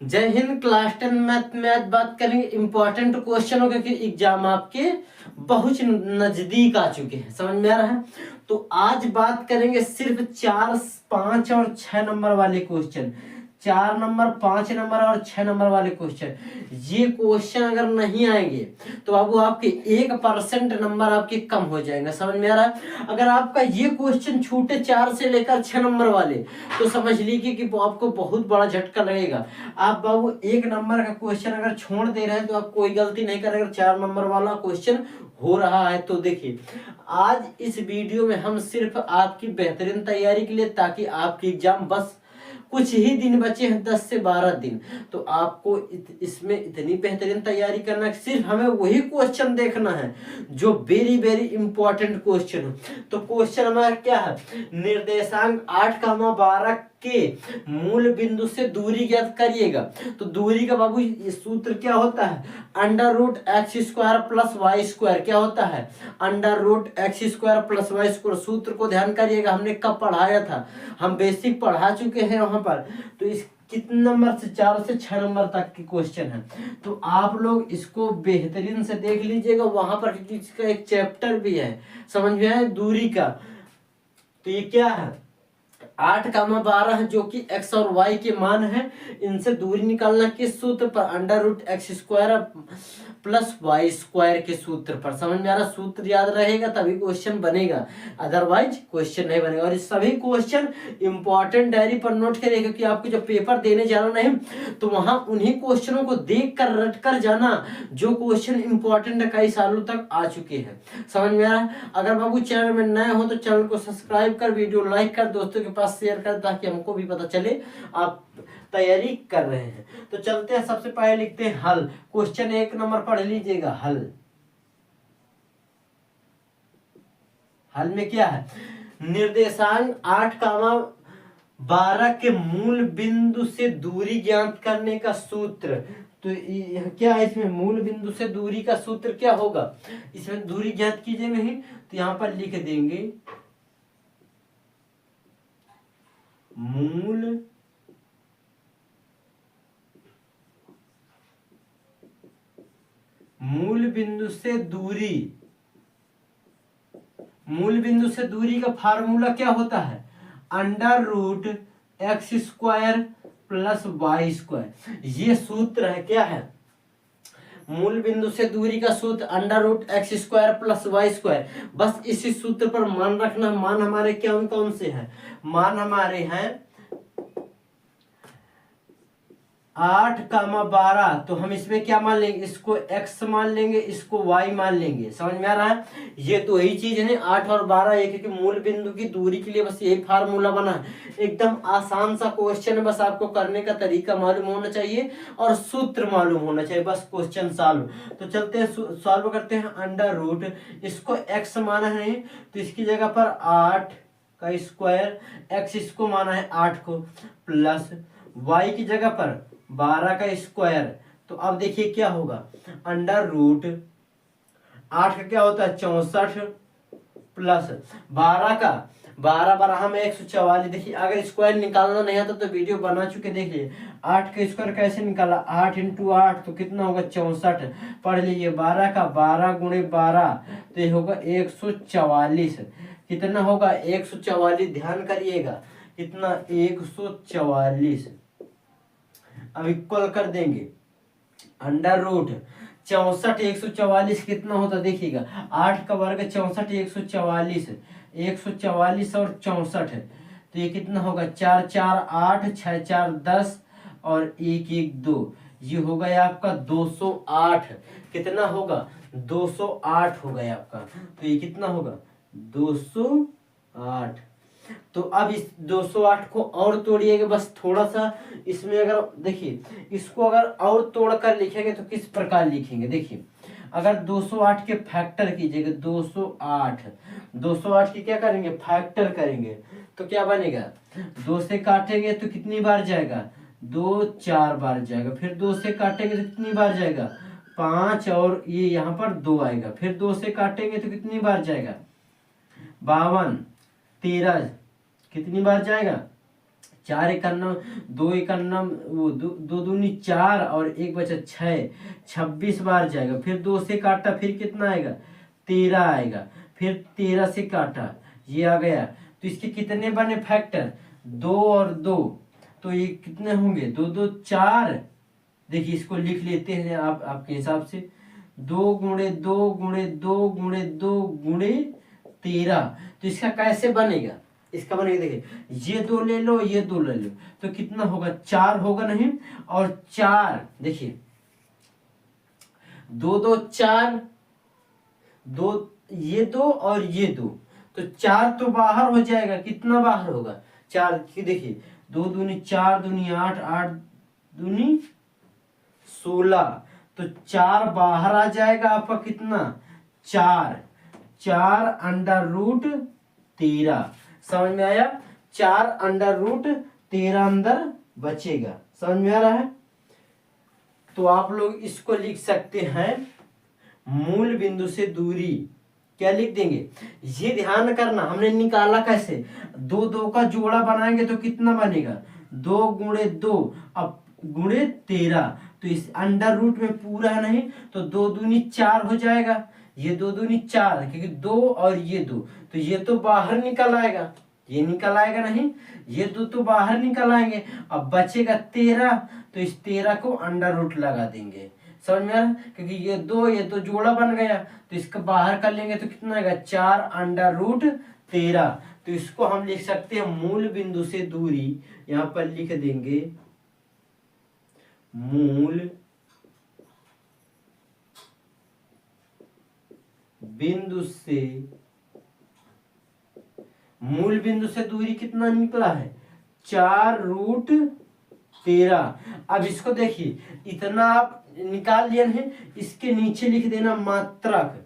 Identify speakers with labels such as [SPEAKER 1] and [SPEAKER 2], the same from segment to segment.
[SPEAKER 1] जय Hind. Class 10 math में आज बात करेंगे इंपॉर्टेंट क्वेश्चनों के, क्योंकि एग्जाम आपके बहुत नजदीक आ चुके हैं। समझ में आ रहा है? तो आज बात करेंगे सिर्फ 4, 5 और 6 नंबर वाले क्वेश्चन। 4 नंबर, 5 नंबर और 6 नंबर वाले क्वेश्चन। ये क्वेश्चन अगर नहीं आएंगे तो बाबू आपके 1% नंबर आपके कम हो जाएंगे। समझ में आ रहा है? अगर आपका ये क्वेश्चन छूटे 4 से लेकर 6 नंबर वाले, तो समझ लीजिए कि आपको बहुत बड़ा झटका लगेगा। आप बाबू 1 नंबर का क्वेश्चन अगर छोड़ दे रहे हैं तो आप कोई गलती नहीं कर रहे। अगर 4 नंबर वाला क्वेश्चन हो रहा है तो देखिए, आज इस वीडियो में हम सिर्फ आपकी बेहतरीन तैयारी के लिए, ताकि आपकी एग्जाम बस कुछ ही दिन बचे हैं, 10 से 12 दिन, तो आपको इसमें इतनी बेहतरीन तैयारी करना है, सिर्फ हमें वही क्वेश्चन देखना है जो वेरी वेरी इंपॉर्टेंट क्वेश्चन है। तो क्वेश्चन हमारा क्या है? निर्देशांक 8,12 के मूल बिंदु से दूरी ज्ञात करिएगा। तो दूरी का बाबू सूत्र क्या होता है? Under root x square plus y square. क्या होता है? Under root x square plus y square. सूत्र को ध्यान करिएगा, हमने कब पढ़ाया था, हम बेसिक पढ़ा चुके हैं वहां पर। तो इस कितने नंबर से? 4 से 6 नंबर तक के क्वेश्चन है। तो आप लोग इसको बेहतरीन से देख लीजिएगा वहां पर, क्योंकि इसका एक चैप्टर भी है। समझ में आया दूरी का? तो ये क्या है? 8,12 जो कि x और y के मान है, इनसे दूरी निकालना किस सूत्र पर? Under root x square plus y square के सूत्र पर। समझ में आ रहा? सूत्र याद रहेगा तभी क्वेश्चन बनेगा, अदरवाइज क्वेश्चन नहीं बनेगा। और ये सभी क्वेश्चन इंपॉर्टेंट डायरी पर नोट करिए, क्योंकि आपको जब पेपर देने जाना नहीं तो वहां उन्हीं क्वेश्चनों को देख कर रट कर जाना जो क्वेश्चन इंपॉर्टेंट है, कई सालों तक आ चुके हैं। समझ में आ रहा है? अगर बाबू चैनल में नए हो तो चैनल को सब्सक्राइब कर, वीडियो लाइक कर, दोस्तों के पास शेयर कर, ताकि हमको भी पता चले आप तैयारी कर रहे हैं। तो चलते हैं, सबसे पहले लिखते हैं हल। क्वेश्चन 1 नंबर पढ़ लीजिएगा। हल हल में क्या है? निर्देशांक 8,12 के मूल बिंदु से दूरी ज्ञात करने का सूत्र। तो क्या है इसमें? मूल बिंदु से दूरी का सूत्र क्या होगा? इसमें दूरी ज्ञात कीजिए नहीं तो यहां पर लिख देंगे मूल बिंदु से दूरी। मूल बिंदु से दूरी का फार्मूला क्या होता है? Under root x square plus y square. ये सूत्र है। क्या है? मूल बिंदु से दूरी का सूत्र under root x square plus y square. बस इसी सूत्र पर मान रखना। मान हमारे कौन कौन से हैं? मान हमारे हैं 8,12। तो हम इसमें क्या मान लेंगे? इसको x मान लेंगे, इसको y मान लेंगे। समझ में आ रहा है? ये तो यही चीज है ना, 8 और 12 एक के मूल बिंदु की दूरी के लिए बस यही फार्मूला बना है। एकदम आसान सा क्वेश्चन है, बस आपको करने का तरीका मालूम होना चाहिए और सूत्र मालूम होना चाहिए, बस क्वेश्चन सॉल्व। तो चलते हैं सॉल्व करते हैं। अंडर रूट, इसको x माना है तो इसकी जगह पर 8 का स्क्वायर, x इसको माना है 8 को, प्लस y की जगह पर 12 का स्क्वायर। तो अब देखिए क्या होगा? अंडर रूट 8 का क्या होता है? 64 प्लस 12 का 12 में 144। देखिए अगर स्क्वायर निकालना नहीं आता तो वीडियो बना चुके, देखिए 8 का स्क्वायर कैसे निकाला? 8 इंटू 8 तो कितना होगा? 64। पढ़ लीजिए 12 का 12 गुणे 12 तो ये होगा 144। कितना होगा? 144। ध्यान करिएगा कितना? 144। अब इक्वल कर देंगे अंडर रूट 64 144 कितना होता देखिएगा? 8 का वर्ग 64 144, 144 और 64। तो ये कितना होगा? 4 4 8, 6 4 10 और 1 1 2। ये हो गया आपका 208। कितना होगा? 208 हो गया आपका। तो ये कितना होगा? 208। तो अब इस 208 को और तोड़िएगा बस थोड़ा सा। इसमें अगर देखिए, इसको अगर और तोड़कर लिखेंगे तो किस प्रकार लिखेंगे? देखिए अगर 208 के फैक्टर कीजिएगा, 208 की क्या करेंगे? फैक्टर करेंगे तो क्या बनेगा? 2 से काटेंगे तो कितनी बार जाएगा? 2 4 बार जाएगा। फिर 2 से काटेंगे तो कितनी बार जाएगा? 5 और ये यहाँ पर 2 आएगा। फिर 2 से काटेंगे तो कितनी बार जाएगा? 52 13 कितनी बार जाएगा? 4 इक्यानम, 2 इक्यानम, वो दो दूनी 4 और 1 बचा 6, 26 बार जाएगा। फिर 2 से काटा, फिर कितना आएगा 13 आएगा। फिर 13 से काटा, ये आ गया। तो इसके कितने बने फैक्टर, 2 और 2, तो ये कितने होंगे, 2 2 4। देखिए इसको लिख लेते हैं आप आपके हिसाब से, 2 गुणे 2 गुणे 2 गुणे 2 गुणे 13। तो इसका कैसे बनेगा, इसका बनेगा देखिए, ये 2 ले लो, ये 2 ले लो, तो कितना होगा 4 होगा नहीं, और 4 देखिए 2 2 4, 2 ये 2 और ये 2, तो 4 तो बाहर हो जाएगा। कितना बाहर होगा 4 की, देखिए 2 दूनी 4 दूनी 8, 8 दूनी 16, तो 4 बाहर आ जाएगा आपका कितना 4, 4 अंडर रूट 13। समझ में आया, 4 अंडर रूट 13 अंदर बचेगा। समझ में आ रहा है। तो आप लोग इसको लिख सकते हैं, मूल बिंदु से दूरी क्या लिख देंगे, ये ध्यान करना हमने निकाला कैसे, 2 2 का जोड़ा बनाएंगे तो कितना बनेगा 2 गुणे 2 अब गुणे 13, तो इस अंडर रूट में पूरा नहीं, तो 2 दूनी 4 हो जाएगा, ये 2 दूनी 4, क्योंकि 2 और ये 2, तो ये तो बाहर निकल आएगा, ये निकल आएगा नहीं, ये 2 तो बाहर निकल आएंगे। अब बचेगा 13, तो इस 13 को अंडर रूट लगा देंगे। समझ में आ रहा, क्योंकि ये 2 ये तो जोड़ा बन गया, तो इसका बाहर कर लेंगे तो कितना आएगा 4 अंडर रूट 13। तो इसको हम लिख सकते हैं मूल बिंदु से दूरी, यहां पर लिख देंगे मूल बिंदु से दूरी कितना निकला है 4 रूट 13। अब इसको देखिए, इतना आप निकाल लिया है, इसके नीचे लिख देना मात्रक,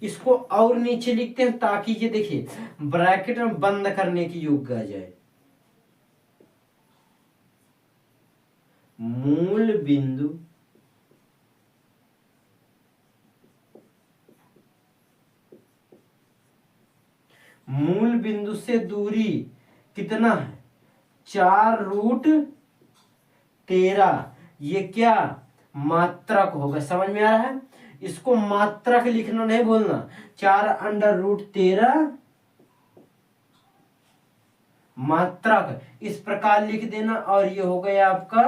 [SPEAKER 1] इसको और नीचे लिखते हैं ताकि ये देखिए ब्रैकेट में बंद करने की योग्य आ जाए। मूल बिंदु से दूरी कितना है 4 रूट 13, ये क्या मात्रक होगा। समझ में आ रहा है, इसको मात्रक लिखना नहीं भूलना, 4 अंडर रूट 13 मात्रक, इस प्रकार लिख देना, और ये हो गया आपका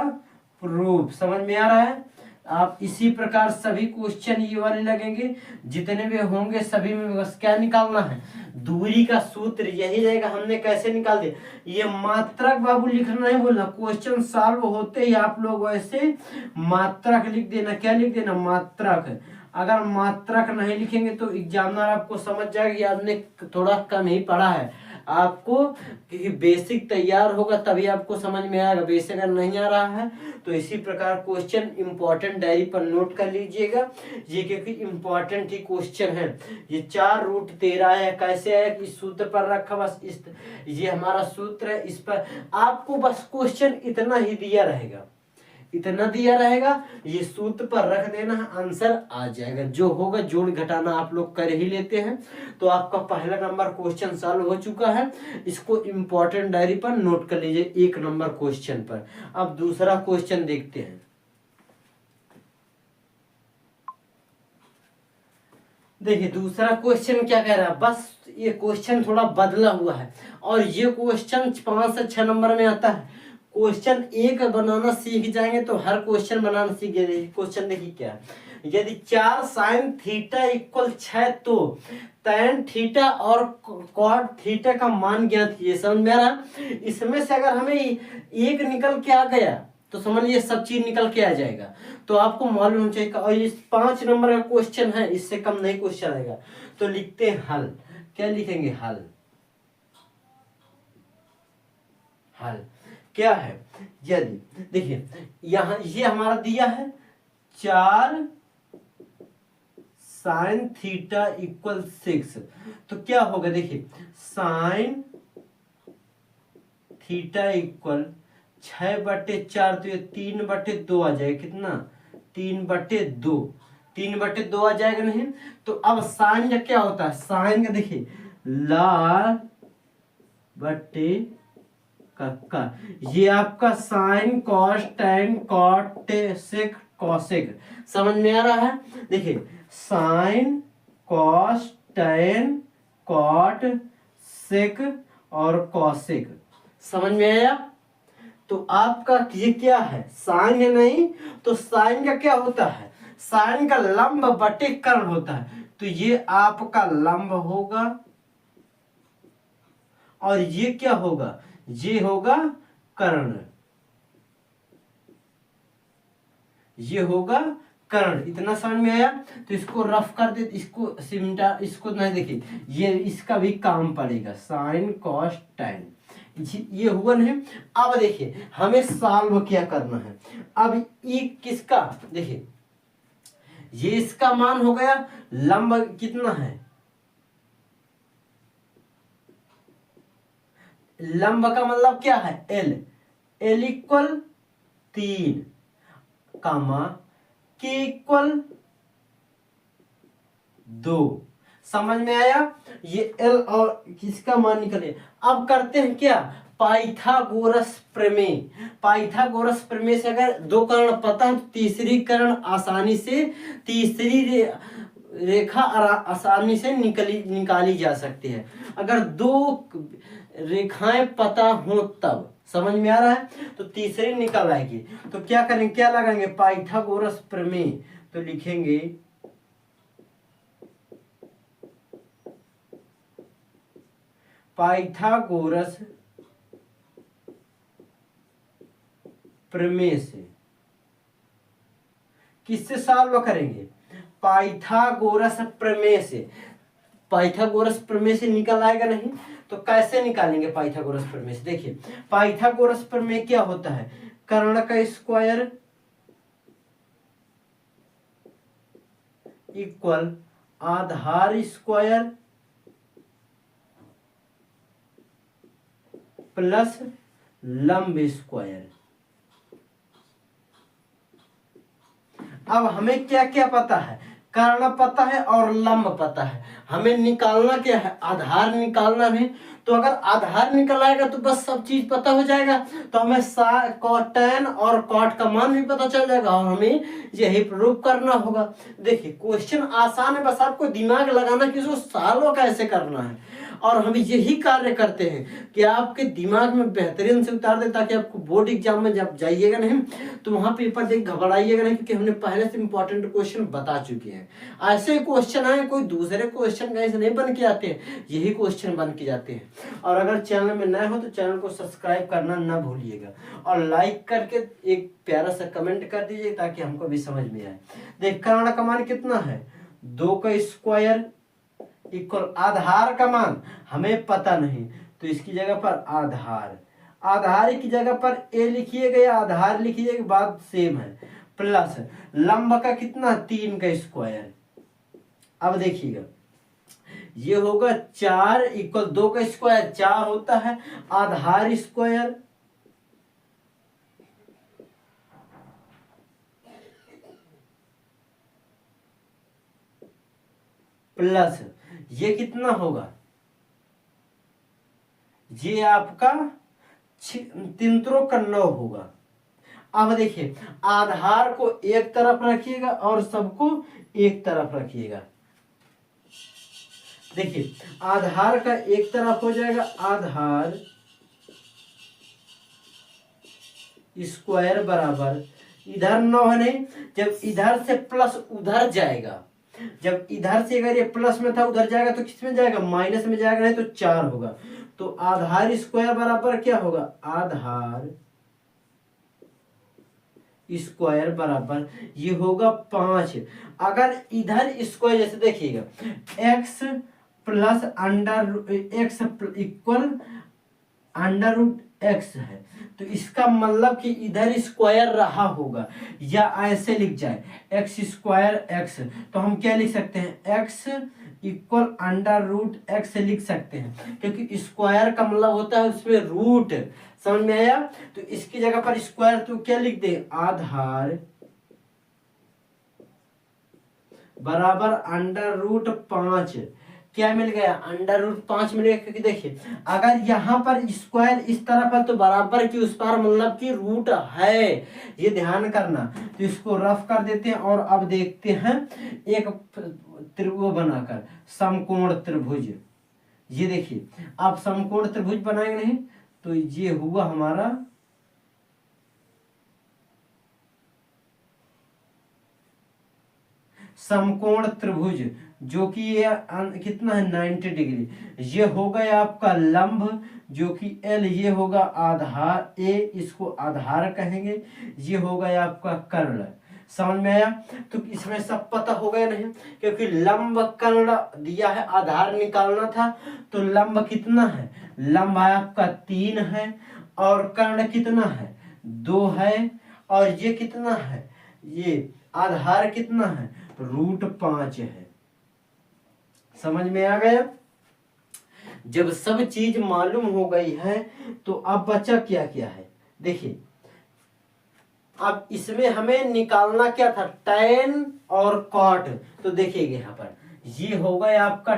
[SPEAKER 1] प्रूफ। समझ में आ रहा है। आप इसी प्रकार सभी क्वेश्चन ये वाले लगेंगे, जितने भी होंगे सभी में बस क्या निकालना है, दूरी का सूत्र यही रहेगा। हमने कैसे निकाल दिया, ये मात्रक बाबू लिखना नहीं भूलना, क्वेश्चन सॉल्व होते ही आप लोग वैसे मात्रक लिख देना। क्या लिख देना, मात्रक। अगर मात्रक नहीं लिखेंगे तो एग्जामिनर आपको समझ जाएगा कि आपने थोड़ा कम ही पढ़ा है, आपको क्योंकि बेसिक तैयार होगा तभी आपको समझ में आएगा, बेसिक अगर नहीं आ रहा है तो इसी प्रकार क्वेश्चन इंपॉर्टेंट डायरी पर नोट कर लीजिएगा, ये क्योंकि इंपॉर्टेंट ही क्वेश्चन है। ये 4 रूट 13 है, कैसे है, इस सूत्र पर रखा, बस इस ये हमारा सूत्र है, इस पर आपको बस क्वेश्चन इतना ही दिया रहेगा, इतना दिया रहेगा, ये सूत्र पर रख देना, आंसर आ जाएगा। जो होगा जोड़ घटाना आप लोग कर ही लेते हैं, तो आपका पहला नंबर क्वेश्चन सॉल्व हो चुका है। इसको इंपॉर्टेंट डायरी पर नोट कर लीजिए 1 नंबर क्वेश्चन पर। अब दूसरा क्वेश्चन देखते हैं। देखिए दूसरा क्वेश्चन क्या कह रहा है, बस ये क्वेश्चन थोड़ा बदला हुआ है, और ये क्वेश्चन 5 से 6 नंबर में आता है। क्वेश्चन एक बनाना सीख जाएंगे तो हर क्वेश्चन बनाना सीख जाएंगे। क्वेश्चन देखिए क्या है, यदि 4 साइन थीटा इक्वल 6 तो tan थीटा और cot थीटा का मान ज्ञात कीजिए। समझ में आ रहा, इसमें से अगर हमें एक निकल के आ गया तो समझ लीजिए सब चीज निकल के आ जाएगा, तो आपको मालूम चाहिए। और इस 5 नंबर का क्वेश्चन है, इससे कम नहीं क्वेश्चन आएगा, तो लिखते हैं हल। क्या लिखेंगे, हल। हल क्या है, यदि देखिए यहां ये हमारा दिया है 4 साइन थीटा इक्वल 6, तो क्या होगा, देखिए साइन थीटा इक्वल 6/4, तो ये 3/2 आ जाएगा। कितना, 3/2, 3/2 आ जाएगा नहीं। तो अब साइन का क्या होता है, साइन का देखिए लाल बट्टे का ये आपका sine cos tan cot sec cosec समझ में आ रहा है। देखिए sine cos tan cot sec और कॉसेक समझ में आया। तो आपका ये क्या है, साइन है नहीं, तो साइन का क्या होता है, साइन का लंब बटे कर्ण होता है। तो ये आपका लंब होगा और ये क्या होगा, ये होगा कर्ण, ये होगा कर्ण। इतना समझ में आया। तो इसको रफ कर दे, इसको सिमटा, इसको नहीं, देखिए ये इसका भी काम पड़ेगा, साइन कॉस टैन ये हुआ नहीं। अब देखिए हमें सॉल्व क्या करना है। अब ये किसका, देखिए ये इसका मान हो गया, लंब कितना है, लंब का मतलब क्या है, एल, एल इक्वल 3 कामा के इक्वल 2 समझ में आया। ये एल और किसका मान निकले। अब करते हैं क्या, पाइथागोरस प्रमेय। पाइथागोरस प्रमेय से अगर दो कर्ण पता है तो तीसरी कर्ण आसानी से, तीसरी रेखा आसानी से निकाली जा सकती है। अगर दो रेखाएं पता हो तब, समझ में आ रहा है, तो तीसरी निकल आएगी। तो क्या करेंगे, क्या लगाएंगे, पाइथागोरस प्रमेय। तो लिखेंगे पाइथागोरस प्रमेय से, किससे सॉल्व करेंगे, पाइथागोरस प्रमेय से। पाइथागोरस प्रमेय से निकल आएगा नहीं, तो कैसे निकालेंगे पाइथागोरस प्रमेय से। देखिए पाइथागोरस प्रमेय क्या होता है, कर्ण का स्क्वायर इक्वल आधार स्क्वायर प्लस लंब स्क्वायर। अब हमें क्या क्या पता है, कर्ण पता है और लंब पता है। हमें निकालना क्या है, आधार निकालना है। तो अगर आधार निकल आएगा तो बस सब चीज पता हो जाएगा। तो हमें कॉटन और कॉट का मान भी पता चल जाएगा और हमें यही प्रूफ करना होगा। देखिए क्वेश्चन आसान है, बस आपको दिमाग लगाना कि इसको सॉल्व कैसे करना है। और हम यही कार्य करते हैं कि आपके दिमाग में बेहतरीन से उतार दे, ताकि आपको बोर्ड एग्जाम में जब जाइएगा नहीं तो वहां पेपर देख घबराइएगा नहीं, क्योंकि हमने पहले से इंपॉर्टेंट क्वेश्चन बता चुके हैं। ऐसे क्वेश्चन आए, कोई दूसरे क्वेश्चन कैसे नहीं बन के आते हैं, यही क्वेश्चन बन के जाते हैं। और अगर चैनल में नए हो तो चैनल को सब्सक्राइब करना ना भूलिएगा और लाइक करके एक प्यारा सा कमेंट कर दीजिए ताकि हमको भी समझ में आए। देख कर्ण का मान कितना है, 2 का स्क्वायर इक्वल आधार का मान हमें पता नहीं, तो इसकी जगह पर आधार, आधार की जगह पर ए लिखिएगा या आधार लिखिएगा, बात सेम है, प्लस लंब का कितना, 3 का स्क्वायर। अब देखिएगा ये होगा 4 इक्वल 2 का स्क्वायर 4 होता है, आधार स्क्वायर प्लस ये कितना होगा, ये आपका 3 का 9 होगा। अब देखिए आधार को एक तरफ रखिएगा और सबको एक तरफ रखिएगा। देखिए आधार का एक तरफ हो जाएगा आधार स्क्वायर बराबर, इधर 9 है नहीं, जब इधर से प्लस उधर जाएगा, जब इधर से अगर ये प्लस में था उधर जाएगा तो किस में जाएगा, माइनस में जाएगा, नहीं तो 4 होगा। तो आधार स्क्वायर बराबर क्या होगा, आधार स्क्वायर बराबर ये होगा 5। अगर इधर स्क्वायर जैसे देखिएगा x plus under x equal under root x है, तो इसका मतलब कि इधर स्क्वायर रहा होगा, या ऐसे लिख जाए एक्स स्क्वायर एक्स, तो हम क्या लिख सकते हैं, x equal under root x लिख सकते हैं, क्योंकि स्क्वायर का मतलब होता है उसमें रूट। समझ में आया। तो इसकी जगह पर स्क्वायर तो क्या लिख दे, आधार बराबर अंडर रूट 5 क्या मिल गया, √5 मिल गया, क्योंकि देखिए अगर यहाँ पर स्क्वायर इस तरफ है तो बराबर की उस पर मतलब की रूट है, ये ध्यान करना। तो इसको रफ कर देते हैं और अब देखते हैं एक त्रिभुज बनाकर, समकोण त्रिभुज। ये देखिए आप समकोण त्रिभुज बनाएंगे नहीं तो ये हुआ हमारा समकोण त्रिभुज, जो कि ये कितना है 90 डिग्री। ये हो गया आपका लंब जो कि L, ये होगा आधार A, इसको आधार कहेंगे। ये हो गया आपका कर्ण। समझ में आया? तो इसमें सब पता हो गया नहीं, क्योंकि लंब कर्ण दिया है, आधार निकालना था। तो लंब कितना है, लंब आपका 3 है और कर्ण कितना है 2 है, और ये कितना है, ये आधार कितना है √5 है। समझ में आ गया? जब सब चीज मालूम हो गई है तो अब बचा क्या क्या है, देखिए अब इसमें हमें निकालना क्या था, tan और cot। तो देखिएगा यहाँ पर ये हो गया आपका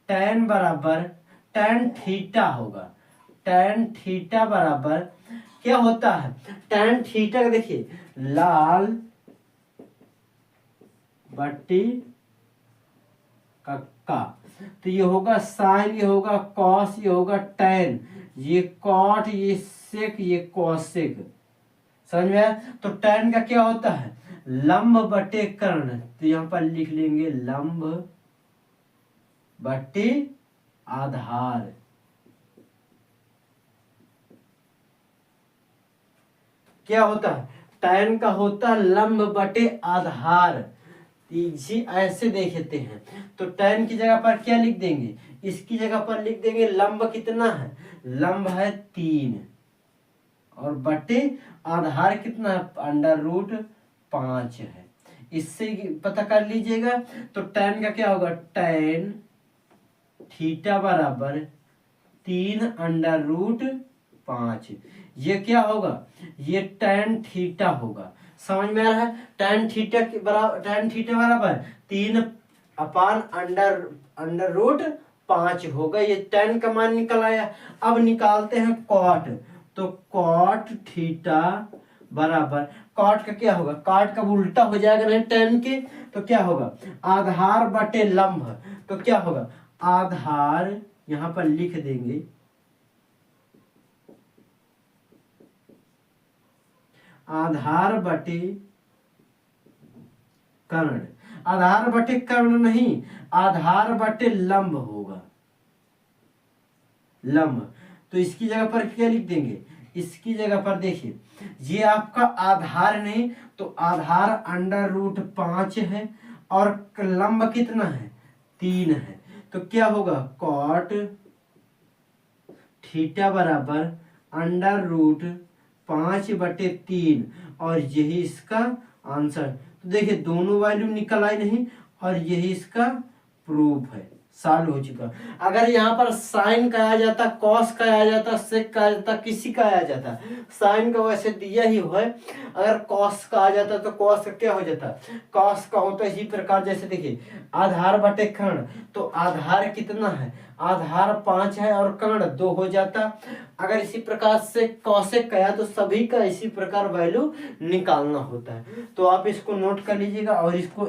[SPEAKER 1] tan बराबर tan थीटा होगा। tan थीटा बराबर क्या होता है, tan थीटा का देखिए लाल बट्टी का, तो ये होगा साइन, ये होगा कॉस, ये होगा tan, ये कॉट, ये सेक, ये कॉसेक। समझ में आया? तो tan का क्या होता है लंब बटे कर्ण, तो यहां पर लिख लेंगे लंब बटे आधार। क्या होता है, tan का होता है लंब बटे आधार। जी ऐसे देखते हैं, तो tan की जगह पर क्या लिख देंगे, इसकी जगह पर लिख देंगे लंब कितना है, लंब है 3 और बटे आधार कितना है √5 है। इससे पता कर लीजिएगा। तो tan का क्या होगा, tan थीटा बराबर 3 √5। ये क्या होगा, ये tan थीटा होगा। समझ में आ रहा है? tan थीटा के बराबर, tan थीटा बराबर 3/√5 होगा। ये tan का मान निकल आया। अब निकालते हैं cot। तो cot थीटा बराबर, cot का क्या होगा, cot का उल्टा हो जाएगा नहीं tan के, तो क्या होगा आधार बटे लंब। तो क्या होगा आधार, यहां पर लिख देंगे आधार बटे कर्ण। आधार बटे कर्ण नहीं, आधार बटे लंब होगा, लंब। तो इसकी जगह पर क्या लिख देंगे, इसकी जगह पर देखिए ये आपका आधार नहीं, तो आधार √5 है और लंब कितना है 3 है। तो क्या होगा cot थीटा बराबर √5/3, और यही इसका आंसर। तो देखिए दोनों वैल्यू निकल आई नहीं, और यही इसका प्रूफ है, सॉल्व हो चुका। अगर यहाँ पर साइन का आ जाता, कॉस का आ जाता, सेक का आ जाता, किसी का आ जाता, साइन का वैसे दिया ही है, अगर कॉस का आ जाता तो कॉस का क्या हो जाता, कॉस का होता इसी प्रकार। जैसे देखिए आधार बटे कर्ण, तो आधार कितना है, आधार 5 है और कर्ण 2 हो जाता। अगर इसी प्रकार से कॉसेक का तो सभी का इसी प्रकार वैल्यू निकालना होता है। तो आप इसको नोट कर लीजिएगा, और इसको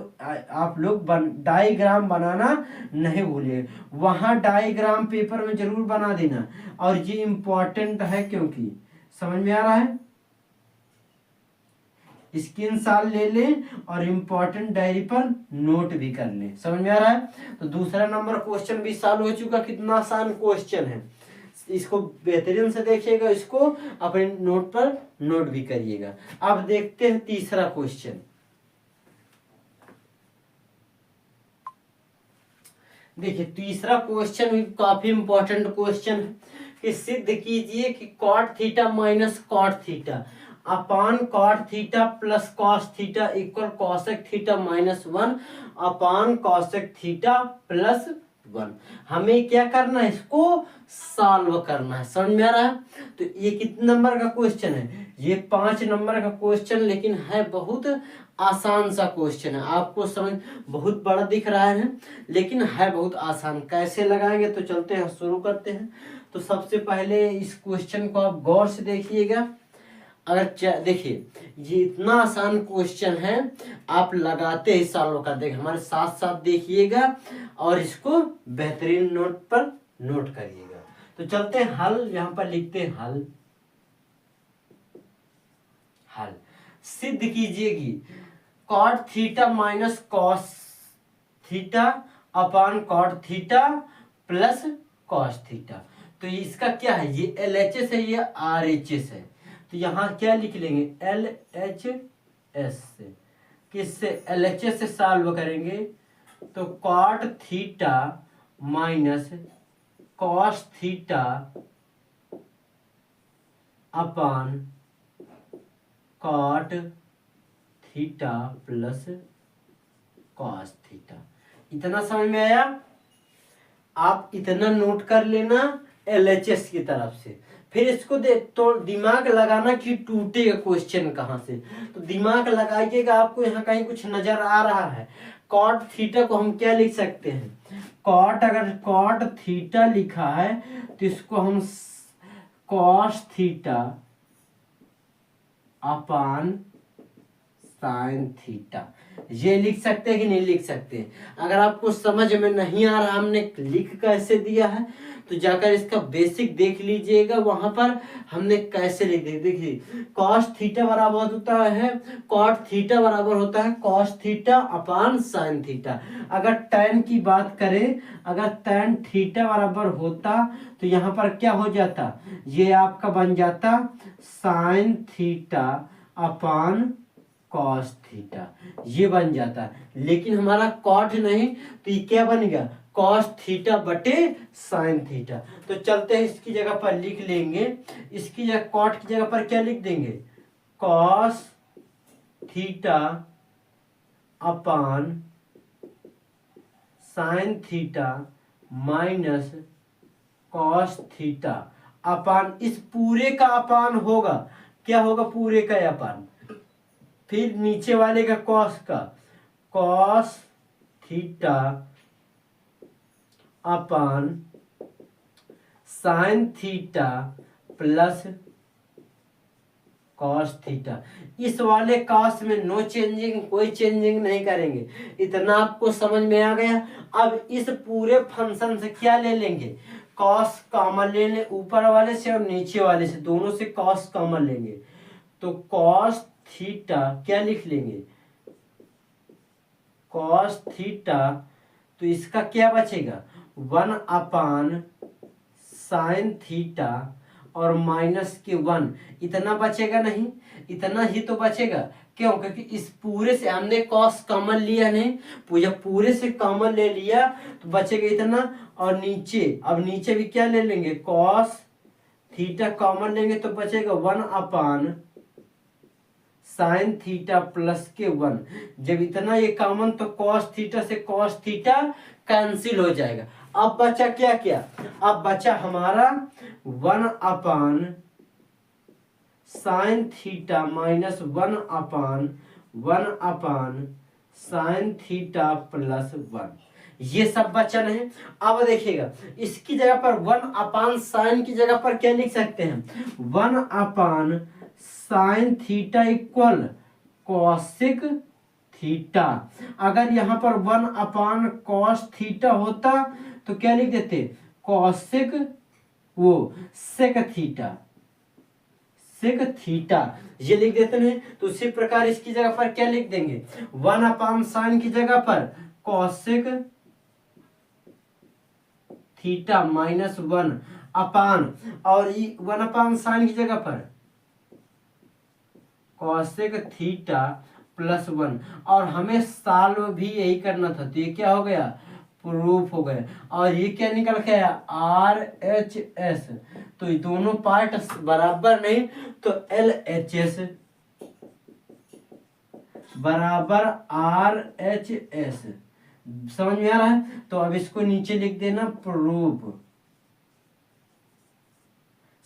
[SPEAKER 1] आप लोग डायग्राम बनाना नहीं भूलिएगा। वहां डायग्राम पेपर में जरूर बना देना, और ये इंपॉर्टेंट है, क्योंकि समझ में आ रहा है, स्क्रीनशॉट ले लें और इम्पोर्टेंट डायरी पर नोट भी कर लें। समझ में आ रहा है? तो दूसरा नंबर क्वेश्चन भी सॉल्व हो चुका। कितना आसान क्वेश्चन है, इसको बेहतरीन से देखिएगा, इसको अपने नोट पर नोट भी करिएगा। अब देखते हैं तीसरा क्वेश्चन। देखिए तीसरा क्वेश्चन भी काफी इंपॉर्टेंट क्वेश्चन है कि सिद्ध कीजिए कि cot theta minus cot theta upon cot theta plus cos theta equal cosec theta -1 अपान cosec थीटा प्लस 1। हमें क्या करना है, इसको सॉल्व करना है। समझ में आ रहा है? तो ये कितने नंबर का क्वेश्चन है, ये 5 नंबर का क्वेश्चन, लेकिन है बहुत आसान सा क्वेश्चन है। आपको समझ बहुत बड़ा दिख रहा है लेकिन है बहुत आसान। कैसे लगाएंगे, तो चलते हैं शुरू करते हैं। तो सबसे पहले इस क्वेश्चन को आप गौर से देखिएगा। अगर देखिए ये इतना आसान क्वेश्चन है, आप लगाते ही सॉल्व कर देंगे। हमारे साथ साथ देखिएगा और इसको बेहतरीन नोट पर नोट करिएगा। तो चलते हैं हल, यहाँ पर लिखते हैं हल। हल सिद्ध कीजिए कि cot theta minus cos theta upon cot theta plus cos theta. तो इसका क्या है, ये LHS है, ये RHS है। तो यहाँ क्या लिख लेंगे, LHS से, किससे, LHS से सॉल्व करेंगे तो cot theta minus cos theta upon cot theta plus cos theta. इतना समझ में आया? आप इतना नोट कर लेना LHS की तरफ से। फिर इसको तो दिमाग लगाना कि टूटेगा क्वेश्चन कहाँ से। तो दिमाग लगाइएगा, आपको यहाँ कहीं कुछ नजर आ रहा है। कॉट थीटा को हम क्या लिख सकते हैं, कॉट, अगर कॉट थीटा लिखा है तो इसको हम कॉस थीटा अपान साइन थीटा ये लिख सकते हैं कि नहीं लिख सकते। अगर आपको समझ में नहीं आ रहा हमने लिख कैसे दिया है, तो जाकर इसका बेसिक देख लीजिएगा, वहां पर हमने कैसे लिख दिया। देखिए कॉस थीटा बराबर होता है, कॉट थीटा बराबर होता है कॉस थीटा अपान साइन थीटा। अगर टैन की बात करें, अगर टैन थीटा बराबर होता तो यहाँ पर क्या हो जाता, ये आपका बन जाता sine theta upon cos theta, ये बन जाता। लेकिन हमारा कॉट नहीं, तो ये क्या बन गया, कॉस थीटा बटे साइन थीटा। तो चलते हैं इसकी जगह पर लिख लेंगे, इसकी जगह कॉट की जगह पर क्या लिख देंगे, कॉस थीटा अपान sine theta minus cos theta अपान, इस पूरे का अपान होगा, क्या होगा, पूरे का अपान, फिर नीचे वाले का कॉस का, कॉस थीटा अपान sine theta plus cos theta. इस वाले कॉस में नो चेंजिंग, कोई चेंजिंग नहीं करेंगे। इतना आपको समझ में आ गया। अब इस पूरे फंक्शन से क्या ले लेंगे, कॉस कॉमन ले लें, ऊपर वाले से और नीचे वाले से, दोनों से कॉस कॉमन लेंगे। तो कॉस थीटा क्या लिख लेंगे, कॉस थीटा, तो इसका क्या बचेगा 1 अपान साइन थीटा और माइनस के 1, इतना बचेगा नहीं, इतना ही तो बचेगा। क्यों, क्योंकि इस पूरे से हमने कॉस कॉमन लिया नहीं, जब पूरे से कॉमन ले लिया तो बचेगा इतना। और नीचे, अब नीचे भी क्या ले लेंगे, कॉस थीटा कॉमन लेंगे तो बचेगा 1 अपान साइन थीटा प्लस के 1। जब इतना ये कॉमन, तो कॉस थीटा से कॉस थीटा कैंसिल हो जाएगा। अब बचा क्या क्या, अब बचा हमारा 1 अपान साइन थीटा माइनस 1 अपान साइन थीटा प्लस 1, ये सब बचा नहीं। अब देखिएगा इसकी जगह पर 1 अपान साइन की जगह पर क्या लिख सकते हैं, 1 अपान sine theta equal cosec theta. अगर यहाँ पर 1 अपान कॉस थीटा होता तो क्या लिख देते, कॉसिक वो सेक थीटा, सेक थीटा ये लिख देते हैं। तो उसी प्रकार इसकी जगह पर क्या लिख देंगे, 1 अपान साइन की जगह पर कॉसिक थीटा माइनस 1 अपान, और 1 अपान साइन की जगह पर कॉसेक थीटा प्लस 1। और हमें सॉल्व भी यही करना था, तो ये क्या हो गया, प्रूफ हो गया। और ये क्या निकल के आया, RHS। तो ये दोनों पार्ट बराबर नहीं, तो LHS बराबर RHS, समझ में आ रहा है? तो अब इसको नीचे लिख देना प्रूफ।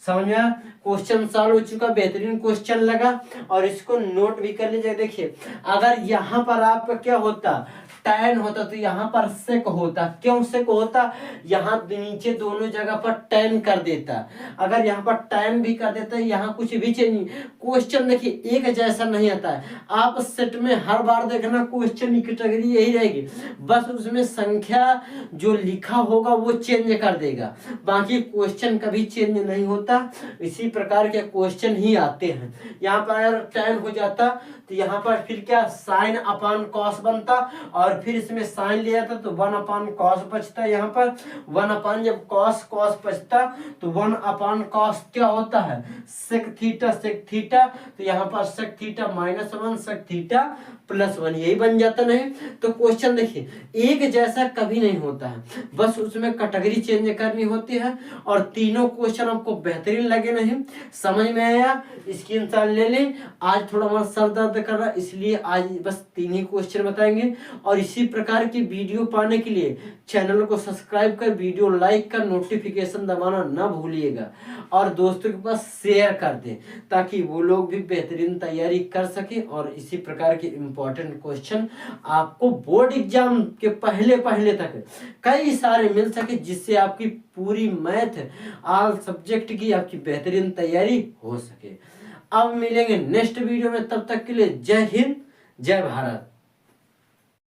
[SPEAKER 1] समझ में आया? क्वेश्चन सॉल्व हो चुका, बेहतरीन क्वेश्चन लगा, और इसको नोट भी कर लीजिए। देखिए अगर यहाँ पर आपका क्या होता, tan होता, तो यहाँ पर sec होता। क्यों sec होता? यहाँ नीचे दोनों जगह पर tan कर देता। अगर यहाँ पर tan भी कर देता, यहाँ कुछ भी चेंज नहीं। क्वेश्चन देखिए एक जैसा नहीं आता है। आप सेट में हर बार देखना क्वेश्चन की कैटेगरी यही रहेगी, बस उसमें संख्या जो लिखा होगा वो चेंज कर देगा, बाकी क्वेश्चन कभी चेंज नहीं होता। इसी प्रकार के क्वेश्चन ही आते हैं। यहाँ पर अगर tan हो जाता तो यहाँ पर फिर क्या साइन अपान कॉस बनता, और फिर इसमें साइन ले जाता तो 1 अपान कॉस बचता। यहाँ पर 1 अपान जब कॉस कॉस बचता तो 1 अपान कॉस क्या होता है सेक थीटा, तो यहाँ पर सेक थीटा -1 सेक थीटा +1, यही बन जाता। नहीं तो क्वेश्चन देखिए एक जैसा कभी नहीं होता है, बस उसमें कैटेगरी चेंज करनी होती है। और तीनों क्वेश्चन आपको बेहतरीन लगे, नहीं समझ में आया? स्क्रीनशॉट ले लें। आज थोड़ा हमारा सर दर्द कर रहा है, इसलिए आज बस 3 ही क्वेश्चन बताएंगे। और इसी प्रकार की वीडियो पाने के लिए चैनल को सब्सक्राइब कर, वीडियो लाइक कर, नोटिफिकेशन दबाना ना भूलिएगा, और दोस्तों के पास शेयर कर दें ताकि वो लोग भी बेहतरीन तैयारी कर सके, और इसी प्रकार के इम्पोर्टेंट क्वेश्चन आपको बोर्ड एग्जाम के पहले तक कई सारे मिल सके, जिससे आपकी पूरी मैथ ऑल सब्जेक्ट की आपकी बेहतरीन तैयारी हो सके। अब मिलेंगे नेक्स्ट वीडियो में, तब तक के लिए जय हिंद जय भारत।